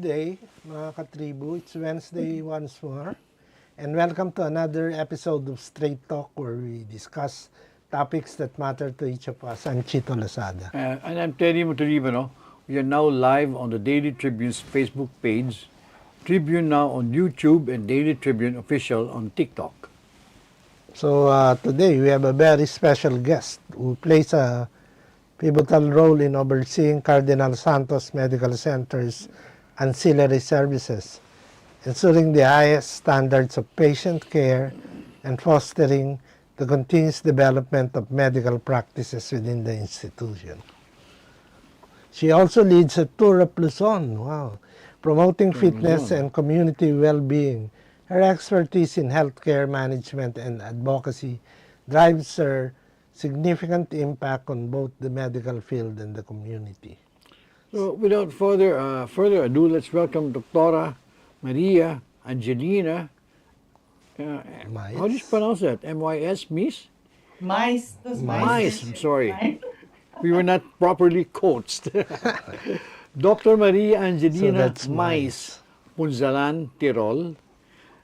day, mga katribu. It's Wednesday once more. And welcome to another episode of Straight Talk, where we discuss topics that matter to each of us. I'm Chito Lazada. And I'm Terry Motoribano. We are now live on the Daily Tribune's Facebook page, Tribune now on YouTube, and Daily Tribune official on TikTok. So today we have a very special guest who plays a pivotal role in overseeing Cardinal Santos Medical Center's ancillary services, ensuring the highest standards of patient care and fostering the continuous development of medical practices within the institution. She also leads a tour of Luzon, promoting fitness and community well-being. Her expertise in healthcare management and advocacy drives her significant impact on both the medical field and the community. So without further ado, let's welcome Dr. Maria Angelina. How do you pronounce that? M-Y-S, Mys? Mys. Mys, I'm sorry. We were not properly coached. Dr. Maria Angelina Mys Punzalan-Tirol,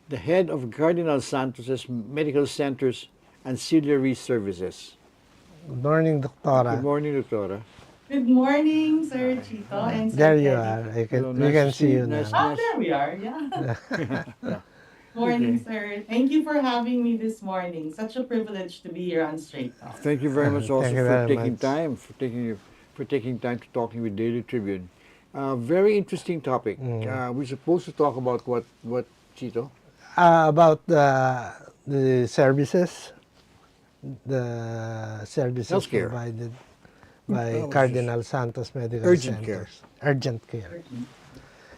the head of Cardinal Santos Medical Center's Ancillary Services. Good morning, Doctora. Good morning, Doctora. Good morning, Sir Chito. And Sir There you Teddy. are. We can see you now. Oh, there we are. Yeah. Morning, sir. Thank you for having me this morning. Such a privilege to be here on Straight Talk. Thank you very much also Thank you for very taking much. time, for taking time to talking with Daily Tribune. Very interesting topic. We're supposed to talk about what Chito? About the services, Healthcare. provided by That was Cardinal Santos Medical Urgent Centers. Urgent care.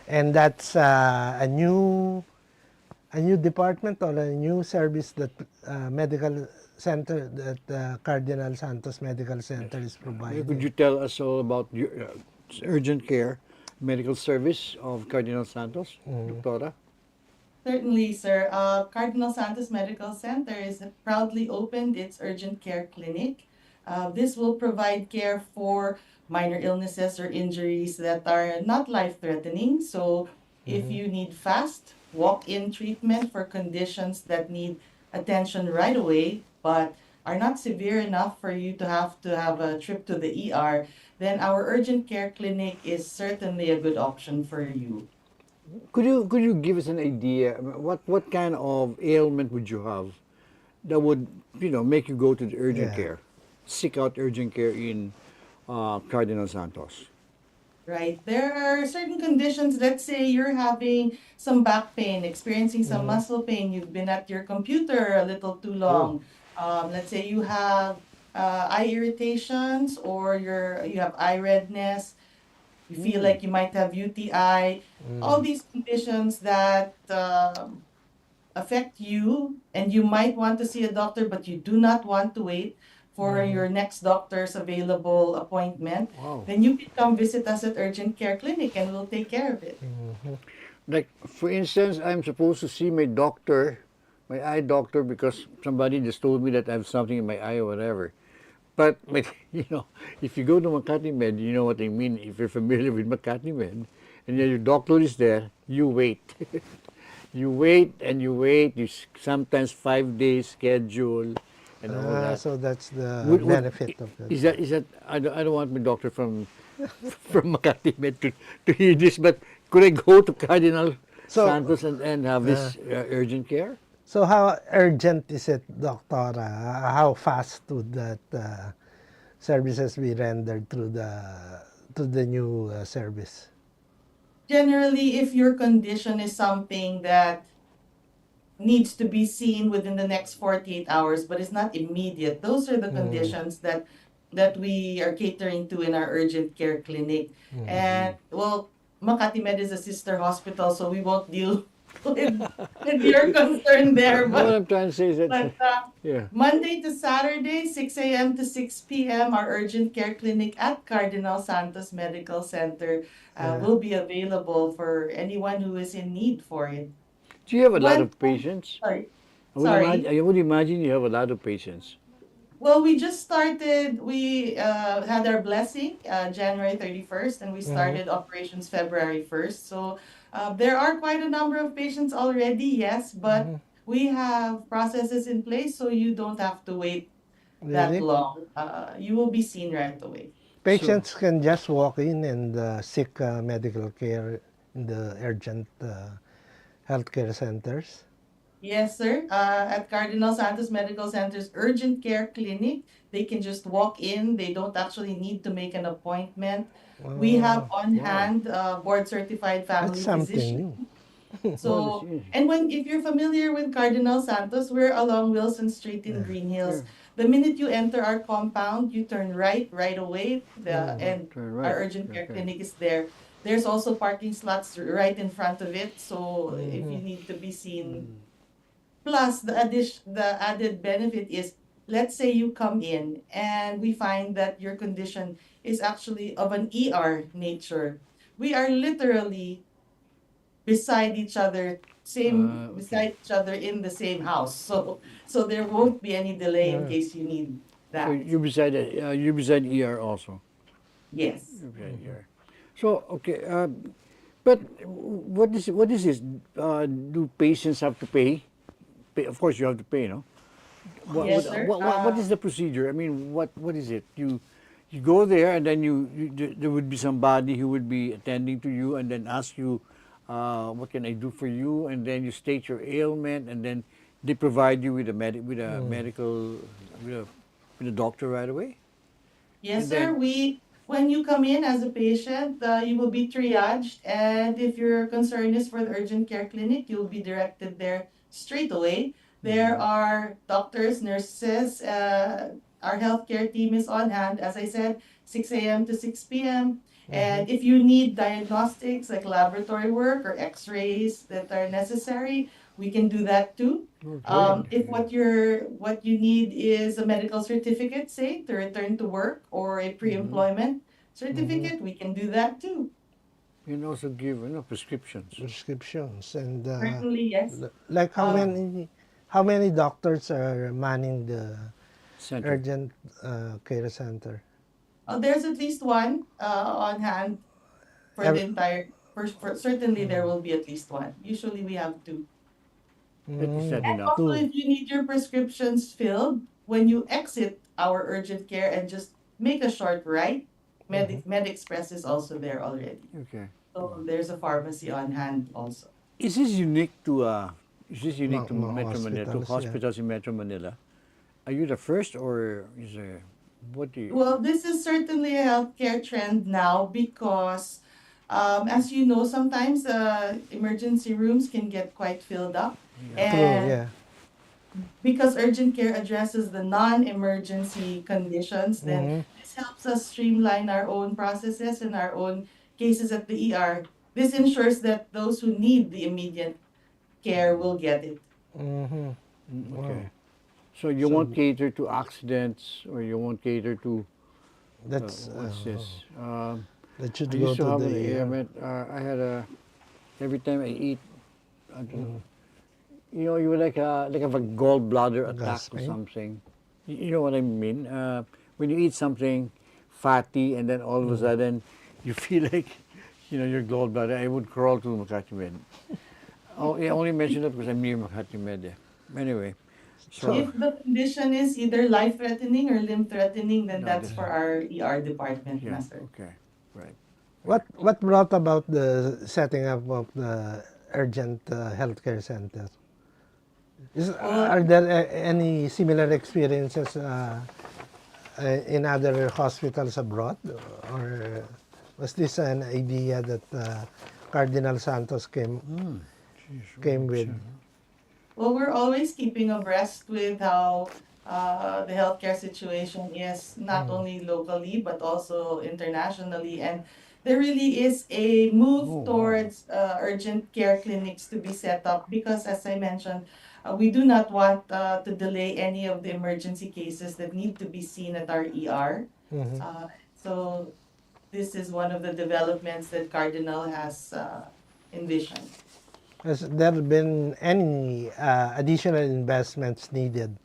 And that's a new department or a new service that medical center that Cardinal Santos Medical Center is providing. Could you tell us all about your urgent care medical service of Cardinal Santos, Doctora? Certainly, sir. Cardinal Santos Medical Center is proudly opened its urgent care clinic. This will provide care for minor illnesses or injuries that are not life-threatening. So if you need fast walk-in treatment for conditions that need attention right away, but are not severe enough for you to have a trip to the ER, then our urgent care clinic is certainly a good option for you. Could you give us an idea? What kind of ailment would you have that would make you go to the urgent care, seek out urgent care in Cardinal Santos? Right. There are certain conditions. Let's say you're having some back pain, experiencing some muscle pain. You've been at your computer a little too long. Let's say you have eye irritations, or you have eye redness. You feel like you might have UTI. All these conditions that affect you, and you might want to see a doctor, but you do not want to wait for your next doctor's available appointment, then you can come visit us at Urgent Care Clinic and we'll take care of it. Like, for instance, I'm supposed to see my doctor, my eye doctor, because somebody just told me that I have something in my eye or whatever. But if you go to Makati Med, you know what I mean. If you're familiar with Makati Med, and your doctor is there, you wait. You wait and you wait. You sometimes 5 days schedule. And all that. So that's the benefit of it. Is that? I don't want my doctor from Makati Med to hear this, but could I go to Cardinal Santos and have this urgent care? So how urgent is it, Doctora? How fast would that services be rendered through the new service? Generally, if your condition is something that needs to be seen within the next 48 hours, but it's not immediate, those are the conditions that we are catering to in our urgent care clinic. And, well, Makati Med is a sister hospital, so we won't deal with your concern there. What But, I'm trying to say is that Monday to Saturday, 6 a.m. to 6 p.m., our urgent care clinic at Cardinal Santos Medical Center will be available for anyone who is in need for it. do you have a lot of patients? Sorry. I would imagine you have a lot of patients. Well, we just started. We had our blessing January 31st, and we Mm-hmm. started operations February 1st. So there are quite a number of patients already, yes, but Mm-hmm. we have processes in place so you don't have to wait that Really? long. You will be seen right away. So Patients can just walk in and seek medical care in the urgent healthcare centers. Yes, sir. At Cardinal Santos Medical Center's urgent care clinic, they can just walk in. They don't actually need to make an appointment. We have Oh, on wow, hand board certified that's family something physician. new. wow, that's So, and when if you're familiar with Cardinal Santos, we're along Wilson Street in Yeah. Green yeah. Hills. The minute you enter our compound, you turn right away. Mm. And Turn our right. urgent care Okay. clinic is there. There's also parking slots right in front of it. So if Mm-hmm. you need to be seen, Mm. plus the added benefit is, let's say you come in and we find that your condition is actually of an ER nature. We are literally beside each other, Okay. beside each other in the same house. So there won't be any delay in Yeah. case you need So that. you beside ER also. Yes. You beside ER. So okay, but what is this? Do patients have to pay? Of course, you have to pay, no? Yes, sir. What is the procedure? I mean, what is it? You go there and then there would be somebody who would be attending to you and then ask you, what can I do for you? And then you state your ailment and then they provide you with a Mm. medical with a with a doctor right away. Yes, And sir. then When you come in as a patient, you will be triaged, and if your concern is for the urgent care clinic, you'll be directed there straight away. There are doctors, nurses, our healthcare team is on hand, as I said, 6 a.m. to 6 p.m. Mm-hmm. And if you need diagnostics like laboratory work or x-rays that are necessary, we can do that too. oh, great. If what you need is a medical certificate, say, to return to work or a pre-employment Mm-hmm. certificate, we can do that too. You can also give prescriptions. Prescriptions and Certainly, yes. like Uh, how many doctors are manning the Center. urgent care center? there's at least one on hand for the Ev- entire. Certainly, there will be at least one. Usually, we have two. That is mm, not And enough. also, two. if you need your prescriptions filled, when you exit our urgent care and just make a short right, Mm-hmm. MedExpress is also there already. Okay. So there's a pharmacy on hand also. Is this unique to Mga Metro Manila, to hospitals, yeah. hospitals in Metro Manila? Are you the first, or is there? What do you? Well, this is certainly a healthcare trend now because, as you know, sometimes emergency rooms can get quite filled up. Yeah. True, And yeah. because urgent care addresses the non-emergency conditions, then Mm-hmm. this helps us streamline our own processes and our own cases at the ER. This ensures that those who need the immediate care will get it. Mm-hmm. Okay. Wow. So you So won't cater to accidents, or you won't cater to that's what's this? that I should go used to to have the an ER. ailment. I had a every time I eat, I don't know, Mm. you were like have a gallbladder attack Gas or pain. something. You know what I mean? When you eat something fatty and then all of a sudden you feel like your gallbladder. I would crawl to Makati Med. Oh, I only mention that because I'm near Makati Med. Anyway, So so If the condition is either life-threatening or limb-threatening, then no, that's this for our ER department, yeah, Master. okay, right. Right. what brought about the setting up of the urgent healthcare centers? Well, Are there any similar experiences in other hospitals abroad, or was this an idea that Cardinal Santos came with? we're always keeping abreast with how the healthcare situation is not Mm. only locally but also internationally. And there really is a move Oh wow. towards urgent care clinics to be set up because, as I mentioned, we do not want to delay any of the emergency cases that need to be seen at our ER. Mhm. So this is one of the developments that Cardinal has envisioned. Has there been any additional investments needed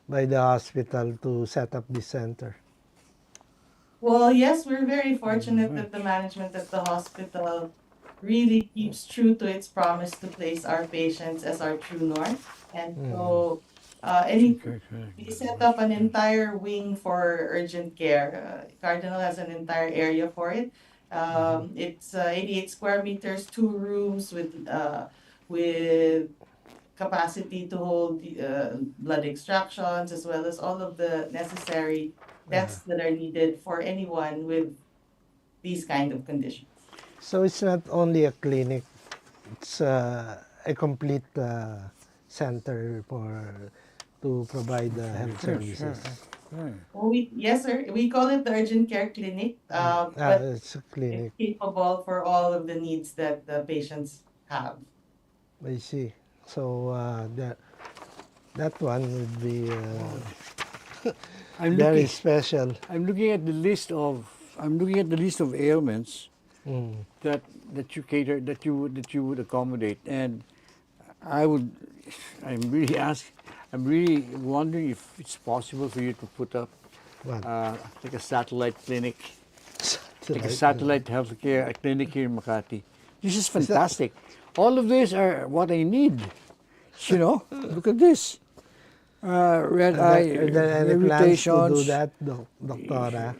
by the hospital to set up this center? Well, yes, we're very fortunate that the management at the hospital really keeps true to its promise to place our patients as our true north. And so, any Okay, okay. we set up an entire wing for urgent care. Cardinal has an entire area for it. It's 88 square meters, 2 rooms with capacity to hold blood extractions as well as all of the necessary tests that are needed for anyone with these kind of conditions. So it's not only a clinic, it's a complete center to provide health Sure, services. sure. Well, yes, sir. We call it the urgent care clinic, but It's a it's clinic. capable for all of the needs that the patients have. I see. So that one would be I'm very looking. special. I'm looking at the list of. I'm looking at the list of ailments Mm. that you cater that you would accommodate, and I would. I'm really ask. I'm really wondering if it's possible for you to put up What? like a satellite clinic, like a Satellite. satellite healthcare clinic here in Makati. This is fantastic. All of these are what I need. You know, look at this. Red eye Are there any plans to do irritations. that, Doctora?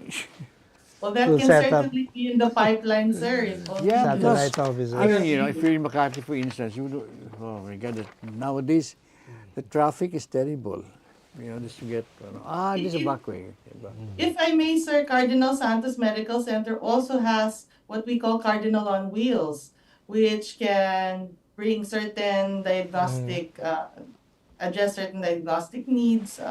Well, that To can set up certainly be in the pipeline, sir. If only Yeah, satellite because offices? I mean, you know, if you're in Makati, for instance, you would, oh my God, nowadays the traffic is terrible. You know, just to get, this is a back way. If I may, sir, Cardinal Santos Medical Center also has what we call Cardinal on Wheels, which can bring certain diagnostic, address certain diagnostic needs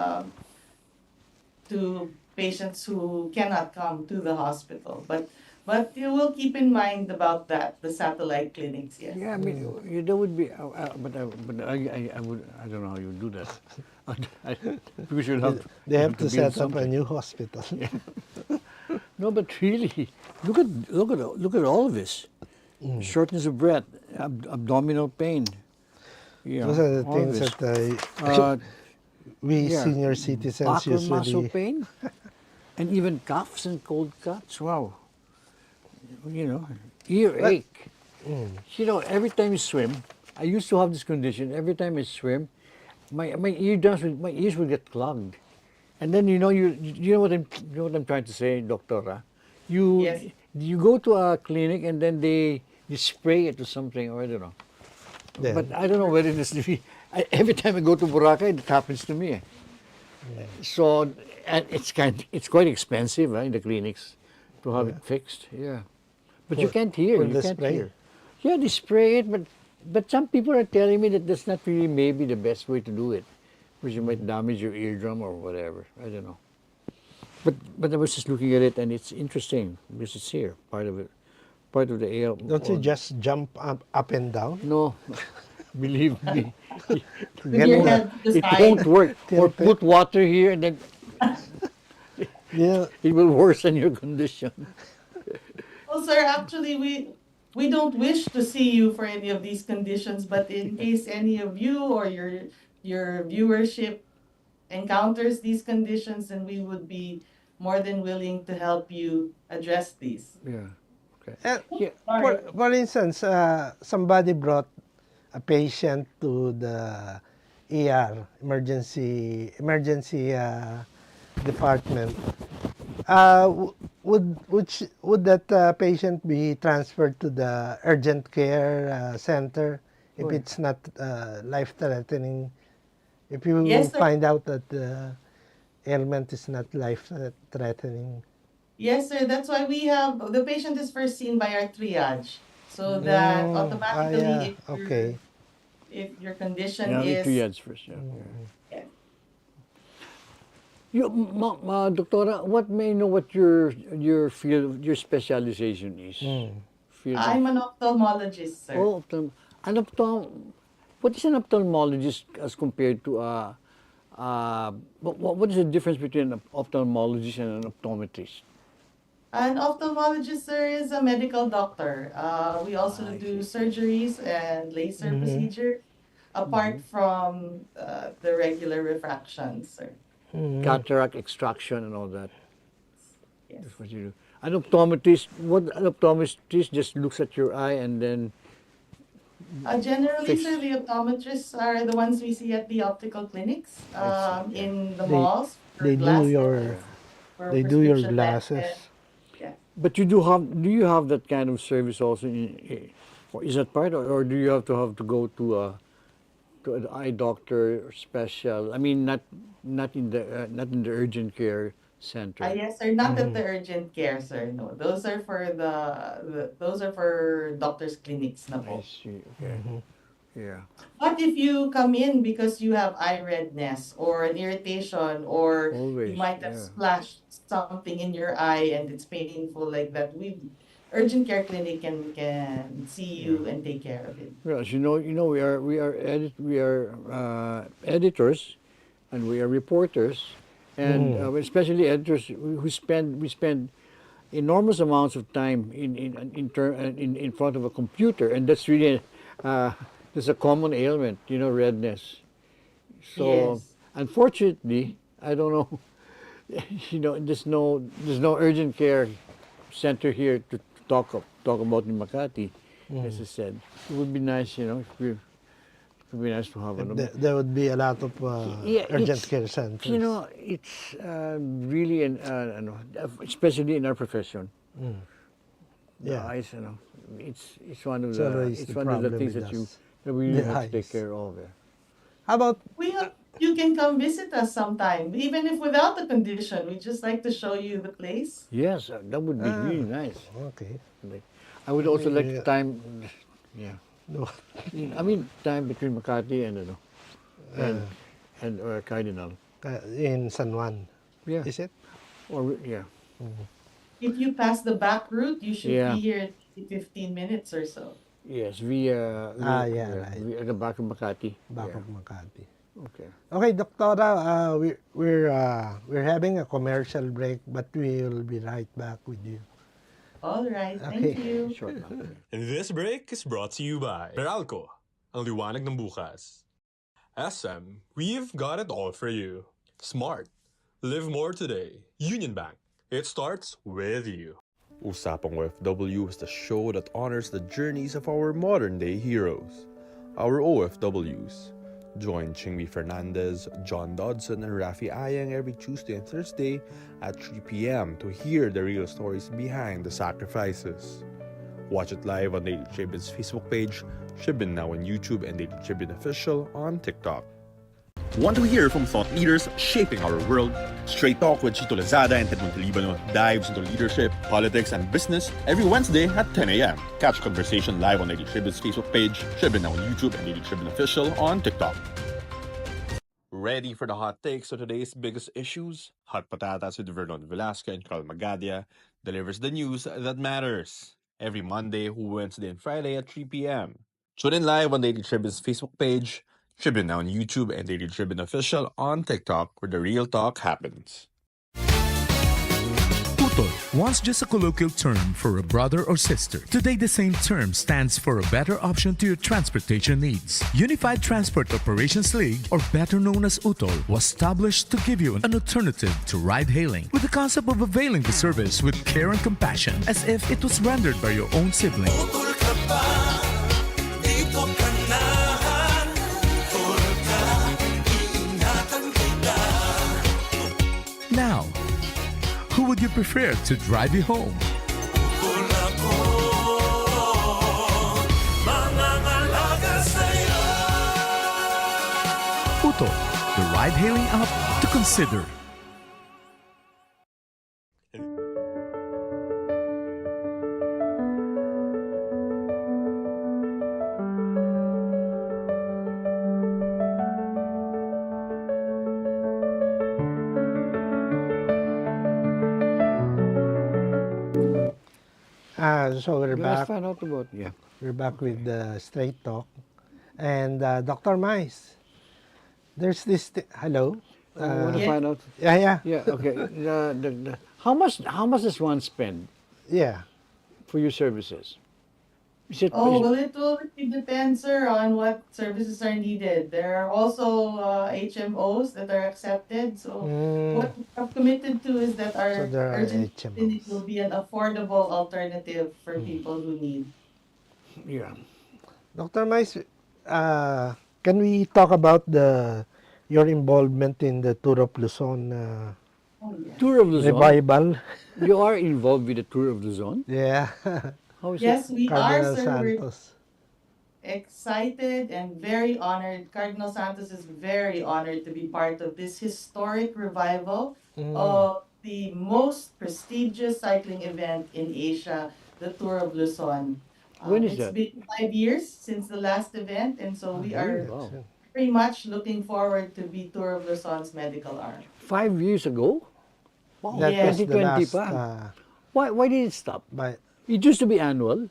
to patients who cannot come to the hospital. But you will keep in mind about that, the satellite clinics, yes. Yeah, I mean, there would be, I would, I don't know how you would do that. Because you'll have, They you have to build set up a something. new hospital. No, but really, look at all of this. Shortness of breath, abdominal pain. You know, Those are the all things this. that Uh, we yeah, senior citizens back or muscle usually. pain, and even coughs and cold cuts. Wow, you know, earache. You know, every time you swim, I used to have this condition. Every time I swim, my ears would get clogged, and then you know what I'm trying to say, Doctora. Yes. You go to a clinic and then they spray it or something, or I don't know. Yeah. But I don't know whether this. Every time I go to Boracay, it happens to me. So, and it's quite expensive in the clinics to have it fixed. Yeah, but you For- can't hear. for You the can't spray? hear. Yeah, they spray it, but some people are telling me that that's not really maybe the best way to do it, because you might damage your eardrum or whatever. I don't know. But I was just looking at it, and it's interesting because it's here, part of the ale. Don't you just jump up and down? No, believe me, With Get your the- head to the it side. won't work. Or Tilt it. put water here, and then Yeah. it will worsen your condition. Well, sir, actually, we don't wish to see you for any of these conditions, but in case any of you or your viewership encounters these conditions, then we would be more than willing to help you address these. Yeah. Okay. Yeah, Sorry. for instance, somebody brought a patient to the ER, emergency department. Would that patient be transferred to the urgent care center if Oh. it's not life threatening? If you Yes, sir. find out that the ailment is not life threatening. Yes, sir. That's why we have the patient is first seen by our triage, so that automatically, Yeah, okay. if your condition Yeah, is 2 years first. Yeah. yeah. Doctora, what may I know what your field, your specialization is? Field I'm an ophthalmologist, sir. oh, what is an ophthalmologist as compared to what is the difference between an ophthalmologist and an optometrist? An ophthalmologist, sir, is a medical doctor. We also I do see. surgeries and laser procedure, apart from the regular refractions, sir. cataract extraction and all that. Yes. That's what you do. An optometrist just looks at your eye and then Generally, Fix. sir, the optometrists are the ones we see at the optical clinics, I see, yeah. in the They malls for they do glasses, your for they do your prescription glasses. lenses. Yeah. But do you have that kind of service also or is that part or do you have to go to an eye doctor or special? I mean not in the urgent care center. Yes, sir, not at the urgent care, sir. No, those are for those are for doctors' clinics na I po. see. Okay. Yeah. But if you come in because you have eye redness or an irritation or you Always. might have Yeah. splashed something in your eye and it's painful like that, we urgent care clinic can see you and take care of it. Well, as we are editors, and we are reporters, and especially editors who spend enormous amounts of time in front of a computer, and that's really that's a common ailment, redness. So Yes. unfortunately, I don't know, there's no urgent care center here to talk about in Makati, as I said. It would be nice, it would be nice to have one. There would be a lot of Yeah, urgent it's, care centers. it's really, especially in our profession. The Yeah. eyes, it's one of It's the always it's the one of the problem things with that you us. that we really The have to take eyes. care of. Yeah. How about You can come visit us sometime, even if without the condition. We just like to show you the place. Yes, that would be really nice. okay? Like, I would also like Yeah. time, yeah. No. I mean, time between Makati and Cardinal. In San Juan, Yeah. is it? Or yeah. If you pass the back route, you should Yeah. be here in 15 minutes or so. Yes, via Right. via the back of Makati. Back Yeah. of Makati. Okay. Okay, Doctora, we're having a commercial break, but we will be right back with you. All right, Okay. thank you. Short lang. And this break is brought to you by Meralco, ang liwanag ng bukas. SM, we've got it all for you. Smart. Live more today. Union Bank. It starts with you. Usapang OFW is the show that honors the journeys of our modern-day heroes, our OFWs. Join Chingmi Fernandez, John Dodson, and Rafi Ayang every Tuesday and Thursday at 3 p.m. to hear the real stories behind the sacrifices. Watch it live on Daily Tribune's Facebook page, Tribune now on YouTube, and Daily Tribune Official on TikTok. Want to hear from thought leaders shaping our world? Straight Talk with Chito Lazada and Edmond Libano dives into leadership, politics, and business every Wednesday at 10 a.m. Catch conversation live on Daily Tribune's Facebook page, Tribune now on YouTube, and Daily Tribune Official on TikTok. Ready for the hot takes on today's biggest issues? Hot Patatas with Vernon Velasco and Carl Magadia delivers the news that matters. Every Monday, Wednesday, and Friday at 3 p.m. Tune in live on Daily Tribune's Facebook page, Tribune now on YouTube, and Daily Tribune Official on TikTok, where the real talk happens. Utol, once just a colloquial term for a brother or sister. Today, the same term stands for a better option to your transportation needs. Unified Transport Operations League, or better known as UTOL, was established to give you an alternative to ride-hailing, with the concept of availing the service with care and compassion, as if it was rendered by your own sibling. Now, who would you prefer to drive you home? Uto, the ride-hailing app to consider. So we're Let's back. find out about We're back with the Straight Talk, and Dr. Mys. There's this. Hello. I want to Yeah. find out. Yeah. Yeah. Okay. How much does one spend Yeah. for your services? Oh, well, it will really depend, sir, on what services are needed. There are also HMOs that are accepted. So Mm, what we have committed to is that so our there are urgent clinic will HMOs. be an affordable alternative for people who need. Yeah. Dr. Mys, uh, can we talk about your involvement in the Tour of Luzon Oh, yes. Tour of Luzon. revival? You are involved with the Tour of Luzon. Yeah, How is it? Yes, we are, Cardinal sir. We're Santos. excited and very honored. Cardinal Santos is very honored to be part of this historic revival Mm. of the most prestigious cycling event in Asia, the Tour of Luzon. When is It's that? been 5 years since the last event, and so we are That's Wow. it. very much looking forward to be Tour of Luzon's medical arm. 5 years ago? Wow, That was Yes. the 2020 last, pa. Why did it stop? by, It used to be annual.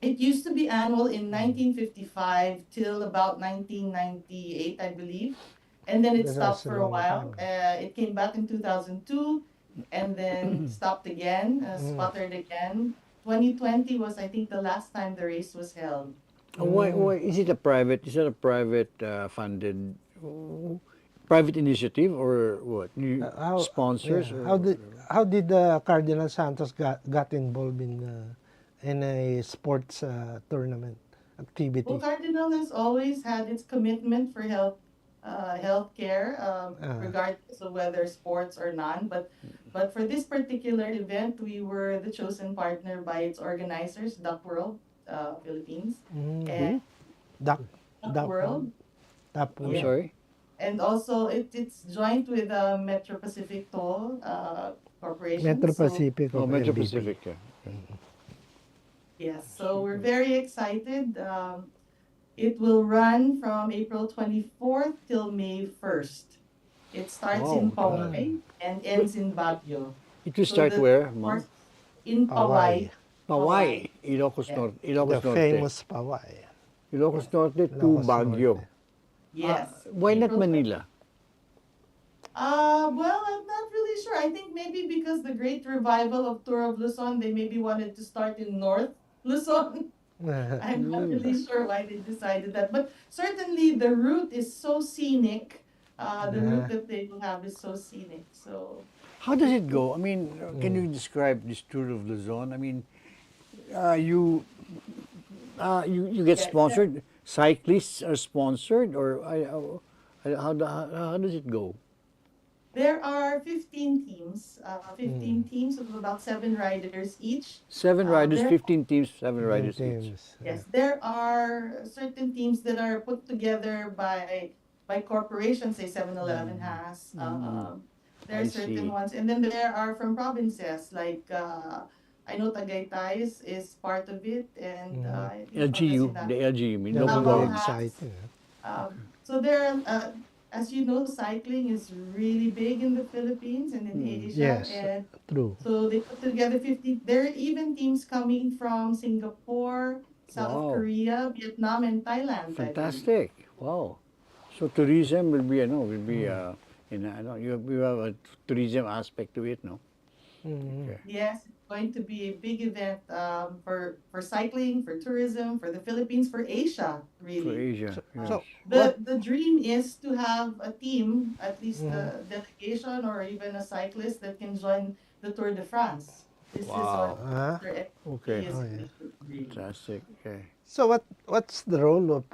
It used to be annual in 1955 till about 1998, I believe. And then it That's stopped a for a long while. time. It came back in 2002 and then stopped again, sputtered again. 2020 was, I think, the last time the race was held. Why is it a private? Is it a private funded, private initiative or what? You how, sponsors yeah, or how did Cardinal Santos got involved in a sports tournament activity? Well, Cardinal has always had its commitment for healthcare, regardless of whether sports or non. But for this particular event, we were the chosen partner by its organizers, Duck World Philippines, and Duck, Duck Duck, World, Duck, I'm yeah, sorry. and also it's joined with Metro Pacific Toll Corporation. Metro So Pacific Oh, of Metro MVP. Pacific. Yeah. yes, so we're very excited. It will run from April 24th till May 1st. It starts in Wow. Pauay and ends in Baguio. It will So start the where, course ma'am? in Pawai, Hawaii, Ilocos Yeah. Norte, the Ilocos Norte, famous Pawai, Ilocos Norte to Ilocos Baguio. Norte. Yes. Why not April 20. Manila? Well, I'm not really sure. I think maybe because the great revival of Tour of Luzon, they maybe wanted to start in North Luzon. I'm not really sure why they decided that. But certainly the route is so scenic. The route that they will have is so scenic. So How does it go? I mean, can you describe this Tour of Luzon? I mean, you you get yeah, sponsored. Cyclists are sponsored, or how does it go? there are 15 teams, 15 teams of about 7 riders each. 7 riders, There 15 teams, 7 riders each. Teams. Yes, there are certain teams that are put together by corporations, say 7-Eleven has. There I are certain see. ones, and then there are from provinces like I know Tagaytay is part of it, and I think LGU, Pangasinan. the LGU, mean That local will be Davao government. has. exciting. So there are, as you know, cycling is really big in the Philippines and in Asia, Yes, and true. so they put together 50. There are even teams coming from Singapore, South Wow. Korea, Vietnam, and Thailand. I believe. Fantastic! Wow. So tourism will be, will be, you have a tourism aspect to it, no? Okay. Yes, it's going to be a big event for cycling, for tourism, for the Philippines, for Asia, For really. Asia, yes. So, The dream is to have a team, at least a delegation or even a cyclist that can join the Tour de France. This Wow. is what Ah, Mr. okay. is Oh, yeah. really. Fantastic. Okay. so what's the role of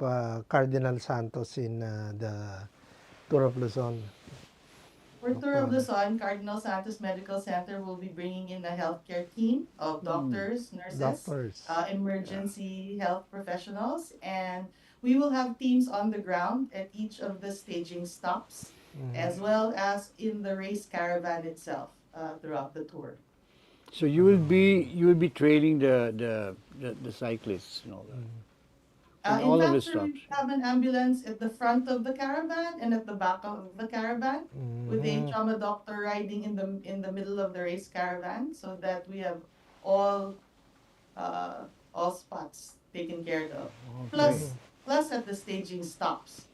Cardinal Santos in the Tour of Luzon? For Tour of Luzon, Cardinal Santos Medical Center will be bringing in a healthcare team of doctors, nurses, Doctors. emergency health professionals, and we will have teams on the ground at each of the staging stops, as well as in the race caravan itself throughout the tour. So you will be training the cyclists and all that. And In all of the fact, sir, we stops. have an ambulance at the front of the caravan and at the back of the caravan, with a trauma doctor riding in the middle of the race caravan, so that we have all spots taken care of. Plus at the staging stops,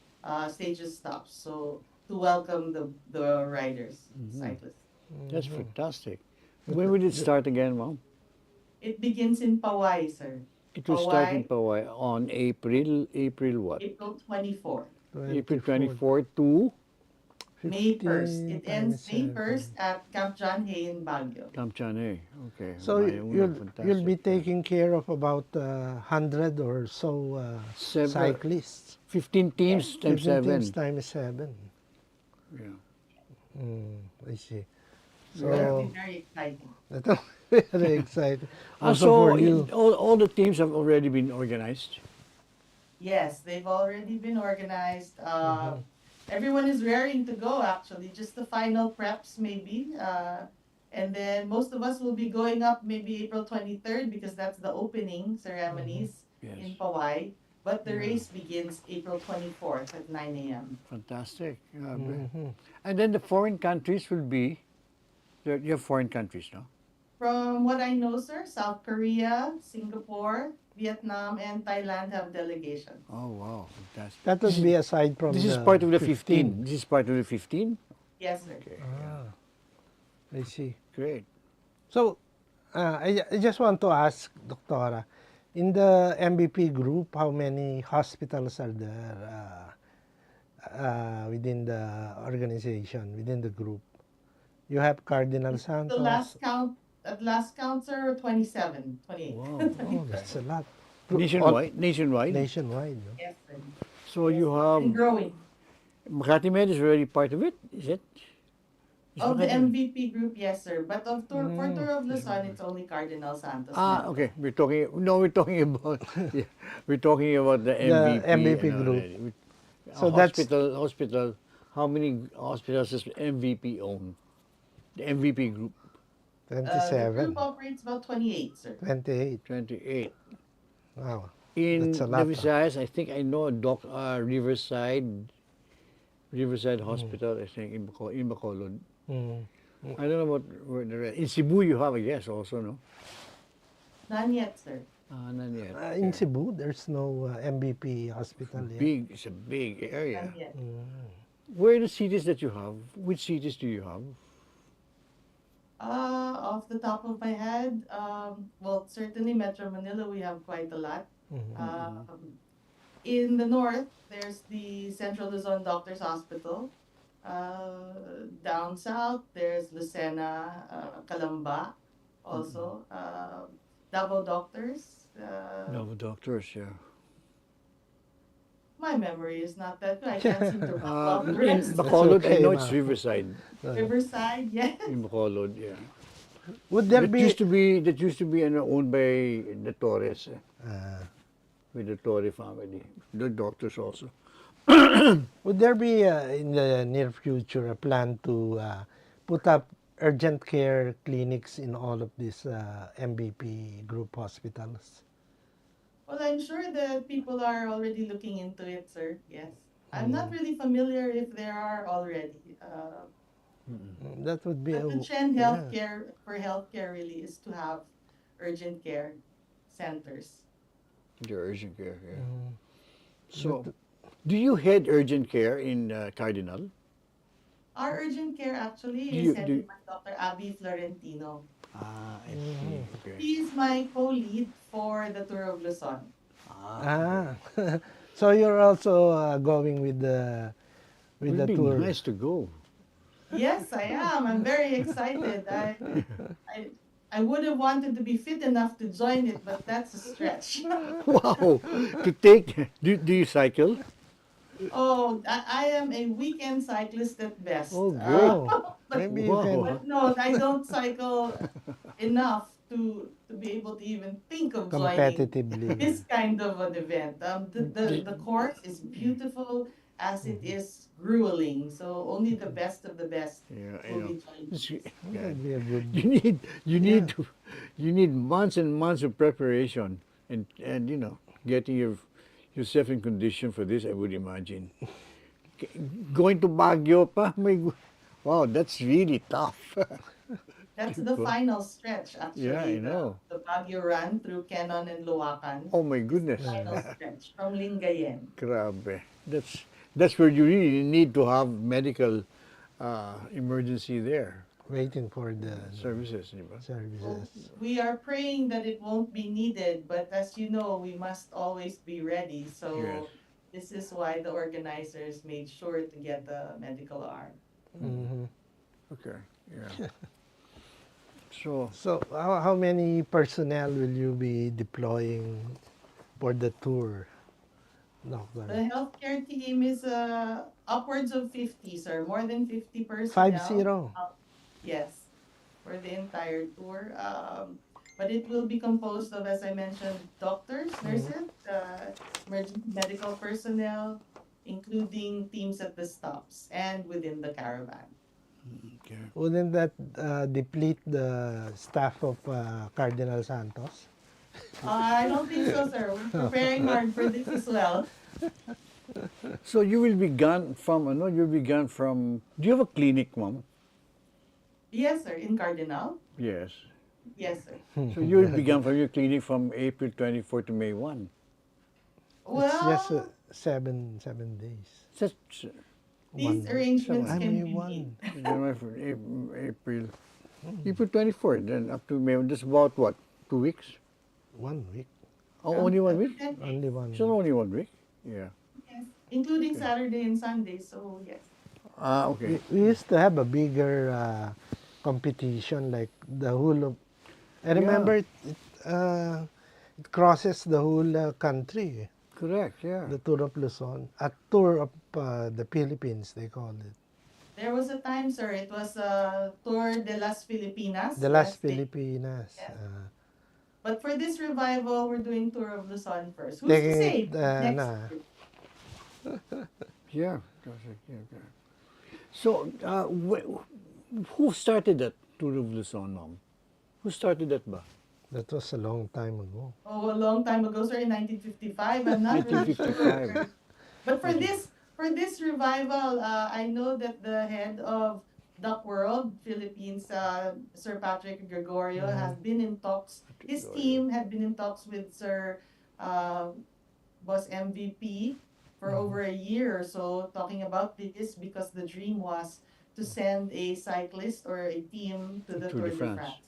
stages stops, so to welcome the riders, cyclists. That's fantastic. When will it start again, Mom? It begins in Pawai, sir. It will start in Hawaii. Powai on April what? April 24th. April 24 to May 1st. 15 It ends times May 7. 1st at Camp John Hay in Baguio. Kamchane. Okay. So Mayuna, you'll be fantastic. taking care of about 100 or so Seven- cyclists. 15 teams times 15 7. teams times 7. Yeah. I see. So that'll So be very exciting. that's very exciting. Ah, Also so for you. all the teams have already been organized. Yes, they've already been organized. Mm-hmm. Everyone is raring to go, actually. Just the final preps, maybe. And then most of us will be going up maybe April 23rd because that's the opening ceremonies Yes. in Powai. But the race begins April 24th at 9 a.m. Fantastic. Mm-hmm. And then the foreign countries will be. You have foreign countries, no? From what I know, sir, South Korea, Singapore, Vietnam, and Thailand have delegations. Oh wow, fantastic. That would be aside from This is the part of the 15. This is part of the 15. Yes, sir. Okay. I see. Great. So, I just want to ask, Doctora, in the MVP group, how many hospitals are there within the organization, within the group? You have Cardinal Santos. At last count, sir, 27, 28. Wow. Oh, that's a lot. Nationwide. Nationwide. No? Yes, sir. So you And have growing. Makati Med is already part of it. Is it? Is Of the Makati- MVP group, yes, sir. But for Tour of Luzon, it's only Cardinal Santos. Ah, now. okay. We're talking about yeah, we're talking about the MVP. MVP group. So that's- hospital. How many hospitals does MVP own? The MVP group, The 27, group operates about 28, sir. 28. 28. Wow. In That's a the lot, Visayas, I think I know Riverside Hospital. I think in Bacolod. Mm. I don't know what where the rest. In Cebu, you have, I guess, also, no? None yet, sir. None yet. In Cebu, there's no MVP hospital yet. It's a big area. None yet. Where are the cities that you have? Which cities do you have? Off the top of my head, well, certainly Metro Manila, we have quite a lot. In the north, there's the Central Luzon Doctors Hospital. Down south, there's Lucena, Calamba, also. Davao Doctors. No, doctors, yeah. My memory is not that good. I can't seem to recall the In rest. Bacolod, okay, I know ma'am. it's Riverside. Riverside, yes. In Bacolod, yeah. Would there That be... used to be owned by the Torres, with the Torre family. The doctors also. Would there be, in the near future, a plan to put up urgent care clinics in all of these MVP group hospitals? Well, I'm sure that people are already looking into it, sir. Yes. I'm not really familiar if there are already. That would be But a... the trend yeah. for healthcare really is to have urgent care centers. Your urgent care, yeah. So, do you head urgent care in Cardinal? Our urgent care actually Do you- is do- headed by Dr. Abby Florentino. I see. Okay. He is my co-lead for the Tour of Luzon. So you're also going with the Would be tour. nice to go. Yes, I am. I'm very excited. I would have wanted to be fit enough to join it, but that's a stretch. Wow! To take, do you cycle? Oh, I am a weekend cyclist at best. Oh, good. But, Maybe you Wow. can... but no, I don't cycle enough to be able to even think of joining competitively. this kind of an event. The course is beautiful as it is grueling. So only the best of the best Yeah, I will know. be joining. Yeah. That'd be a good... You need months and months of preparation and getting yourself in condition for this, I would imagine. Going to Baguio pa, wow, that's really tough. That's the final stretch, actually. Yeah, I know. The Baguio run through Quezon and Luacan. Oh my goodness. Final stretch from Lingayen. Grabe. That's where you really need to have medical emergency there. waiting for the Services, di ba? services. We are praying that it won't be needed, but as you know, we must always be ready. So Yes. this is why the organizers made sure to get the medical arm. Mhm. Okay, yeah. So, So how many personnel will you be deploying for the tour, Doctor? The healthcare team is upwards of 50, sir. More than 50 personnel. 50? Yes, for the entire tour. But it will be composed of, as I mentioned, doctors, nurses, emergency medical personnel, including teams at the stops and within the caravan. okay. Wouldn't that deplete the staff of Cardinal Santos? I don't think so, sir. We're preparing hard for this as well. So you will be gone from, you'll be gone from, do you have a clinic, ma'am? Yes, sir. In Cardinal? Yes. Yes, sir. So you will be gone from your clinic from April 24 to May 1. Well, It's just 7 days. Such, these one- arrangements I can may be one. made. April 24, then up to May, just about what, 2 weeks? 1 week. Oh, only 1 week? Only 1 So week. only 1 week? Yeah. Yes, including Saturday and Sunday. So yes. Ah, okay. We used to have a bigger competition, like the whole of. I remember it crosses the whole country. Correct, yeah. The tour of Luzon, a tour of the Philippines, they call it. There was a time, sir, it was a Tour de las Filipinas. The Las Day. Filipinas. Yeah. But for this revival, we're doing Tour of Luzon first. Who's Taking to say? it, Next na. year. Yeah. Okay. So, who started that Tour of Luzon, ma'am? Who started that ba? That was a long time ago. Oh, a long time ago, sir, in 1955. I'm not really sure. 1955. But for this revival, I know that the head of Duck World Philippines, Sir Patrick Gregorio, has been in talks. His team had been in talks with Sir Boss MVP for over a year or so, talking about this because the dream was to send a cyclist or a team to the Tour de France.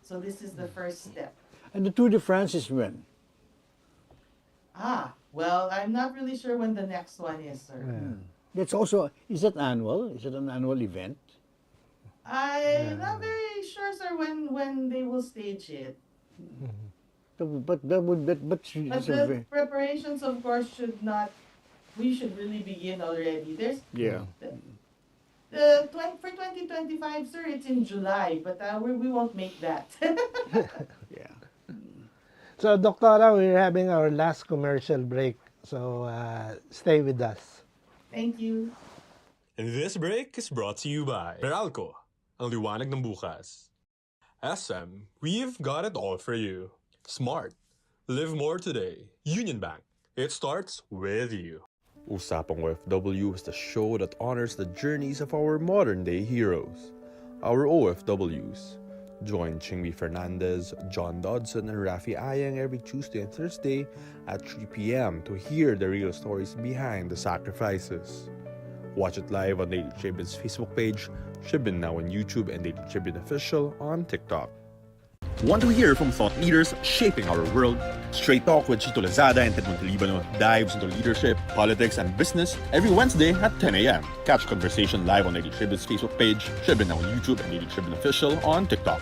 So this is the first step. And the Tour de France is when? Well, I'm not really sure when the next one is, sir. That's also, is that annual? Is it an annual event? I'm not very sure, sir, when they will stage it. But that would, but But it's a the very, preparations, of course, we should really begin already. There's yeah. for 2025, sir, it's in July, but we won't make that. Yeah. So, Doctora, we're having our last commercial break. So, stay with us. Thank you. And this break is brought to you by Meralco, ang liwanag ng bukas. SM, we've got it all for you. Smart. Live more today. Union Bank. It starts with you. Usapang OFW is the show that honors the journeys of our modern-day heroes, our OFWs. Join Chingmi Fernandez, John Dodson, and Rafi Ayang every Tuesday and Thursday at 3 p.m. to hear the real stories behind the sacrifices. Watch it live on Daily Tribune's Facebook page, Tribune now on YouTube, and Daily Tribune Official on TikTok. Want to hear from thought leaders shaping our world? Straight Talk with Chito Lazada and Ted Montalibano dives into leadership, politics, and business every Wednesday at 10 a.m. Catch conversation live on Daily Tribune's Facebook page, Tribune now on YouTube, and Daily Tribune Official on TikTok.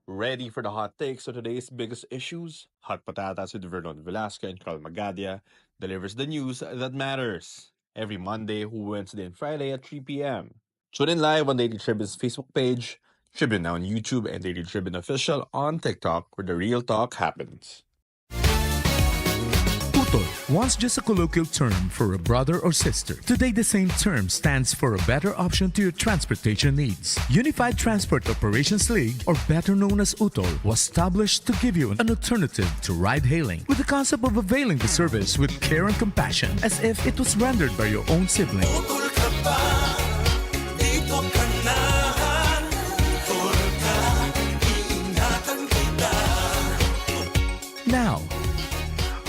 Ready for the hot takes of today's biggest issues? Hot Patatas with Vernon Velasco and Carl Magadia delivers the news that matters. Every Monday, Wednesday, and Friday at 3 p.m. Tune in live on Daily Tribune's Facebook page, Tribune now on YouTube, and Daily Tribune Official on TikTok, where the real talk happens. Utol, once just a colloquial term for a brother or sister. Today, the same term stands for a better option to your transportation needs. Unified Transport Operations League, or better known as Utol, was established to give you an alternative to ride-hailing, with the concept of availing the service with care and compassion, as if it was rendered by your own sibling. Now,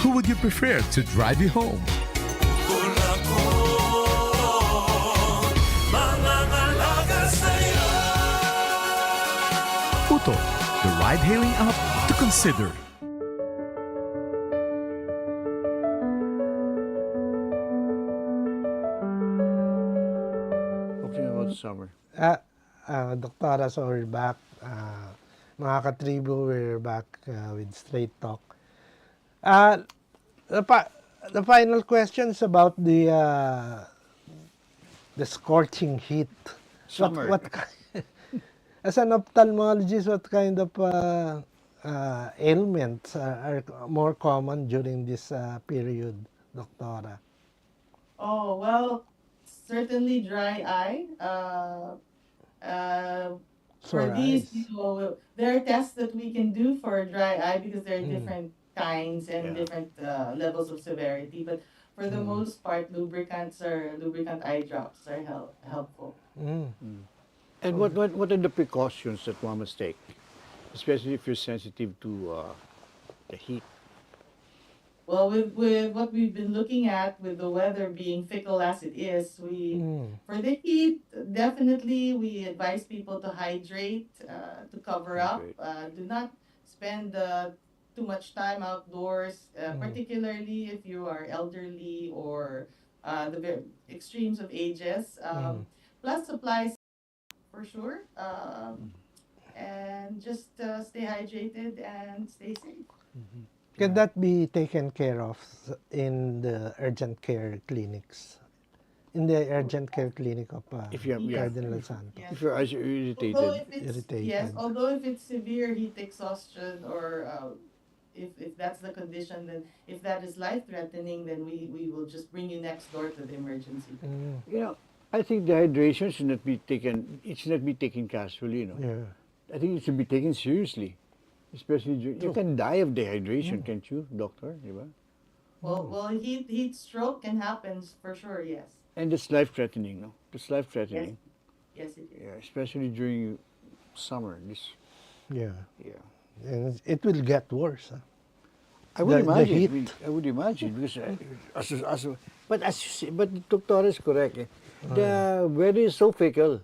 who would you prefer to drive you home? Utol, the ride-hailing app to consider. Talking about summer. Doktora, so we're back. Mga ka-tribu, we're back with Straight Talk. The final question is about the scorching heat. Summer. As an ophthalmologist, what kind of ailments are more common during this period, Doktora? Oh, well, certainly dry eye. For Sore these, eyes. there are tests that we can do for dry eye because there are different kinds and Yeah. different levels of severity. But for the most part, lubricant eye drops are helpful. And what are the precautions that one must take, especially if you're sensitive to the heat? Well, with what we've been looking at, with the weather being fickle as it is, for the heat, definitely we advise people to hydrate, to cover up. Hydrate. Do not spend too much time outdoors, particularly if you are elderly or the extremes of ages. Plus supplies for sure. And just stay hydrated and stay safe. Can that be taken care of in the urgent care clinics? In the urgent care clinic of If you have, yeah. Cardinal Santos? Yes. If your eyes are Although irritated, if it's Irritated. yes, although if it's severe heat exhaustion or if that's the condition, then if that is life threatening, then we will just bring you next door to the emergency. you know, I think dehydration should not be taken. It should not be taken casually. You know, Yeah. I think it should be taken seriously, especially you can die of dehydration, can't you, doctor? Diba? Well, heat stroke can happen for sure. Yes, And it's life threatening. No, it's life threatening. yes, it is. Yeah, especially during summer. Yeah. Yeah. And it will get worse. Huh? I would The imagine. heat. I would imagine because but as you say, but the doctor is correct. The weather is so fickle.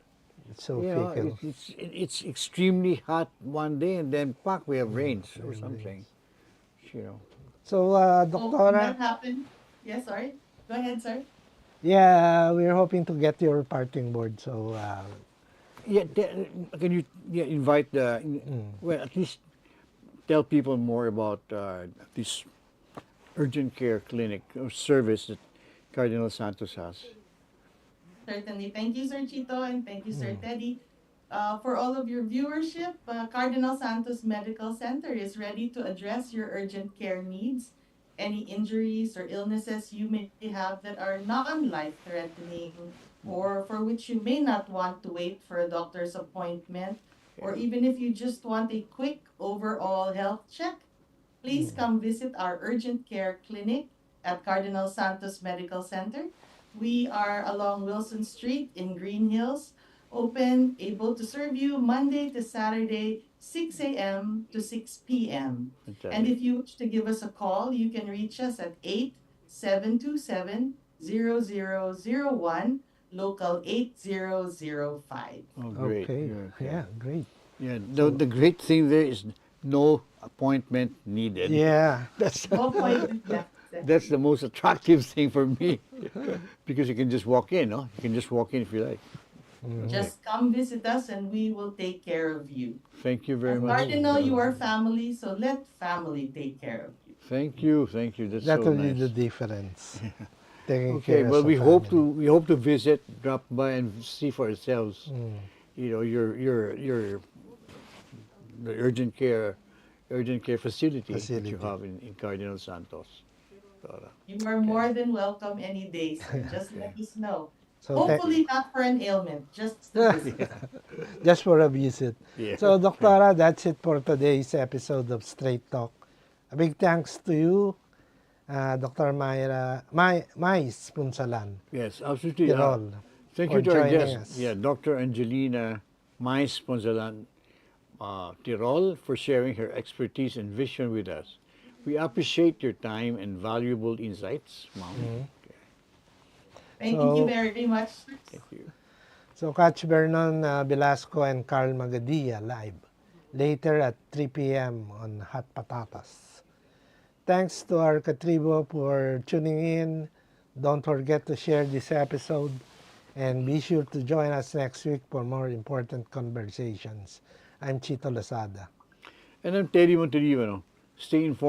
It's so You know, fickle. it's extremely hot one day and then pack we have rains or something. You know. So, Oh, when Doktora, that happened. Yes, sorry. Go ahead, sir. yeah, we're hoping to get your parting word. So, Yeah, can you invite the well at least tell people more about this urgent care clinic or service that Cardinal Santos has. Certainly. Thank you, Sir Chito, and thank you, Sir Teddy. For all of your viewership, Cardinal Santos Medical Center is ready to address your urgent care needs. Any injuries or illnesses you may have that are non-life threatening or for which you may not want to wait for a doctor's appointment, or even if you just want a quick overall health check, please come visit our urgent care clinic at Cardinal Santos Medical Center. We are along Wilson Street in Green Hills, open, able to serve you Monday to Saturday, 6 a.m. to 6 p.m. And if you wish to give us a call, you can reach us at 8727-0001, local 8005. Oh, great. okay. Yeah, great. Yeah, the great thing there is no appointment needed. Yeah. No appointment left. That's the most attractive thing for me because you can just walk in, no? You can just walk in if you like. Just come visit us and we will take care of you. Thank you very As much. Cardinal, you are family, so let family take care of you. Thank you. That's That so will nice. be the difference. Taking Okay, care well as a we hope family. to visit, drop by and see for ourselves. You know, your the urgent care facility that you Facility. have in Cardinal Santos. You are more than welcome any day, sir. Just let us know. So Hopefully not for an ailment, just to visit. just for a visit. Yeah. So, Doctora, that's it for today's episode of Straight Talk. A big thanks to you, Dr. Mys Punzalan-Tirol. Yes, absolutely. Thank you for to our joining guest, us. yeah, Dr. Angelina Mys Punzalan-Tirol, for sharing her expertise and vision with us. We appreciate your time and valuable insights, Ma'am. Thank So- you very much. Thank you. So, catch Vernon Velasco and Carl Magadia live later at 3 p.m. on Hot Patatas. Thanks to our katribo for tuning in. Don't forget to share this episode and be sure to join us next week for more important conversations. I'm Chito Lazada. And I'm Teddy Monterivano. Stay informed.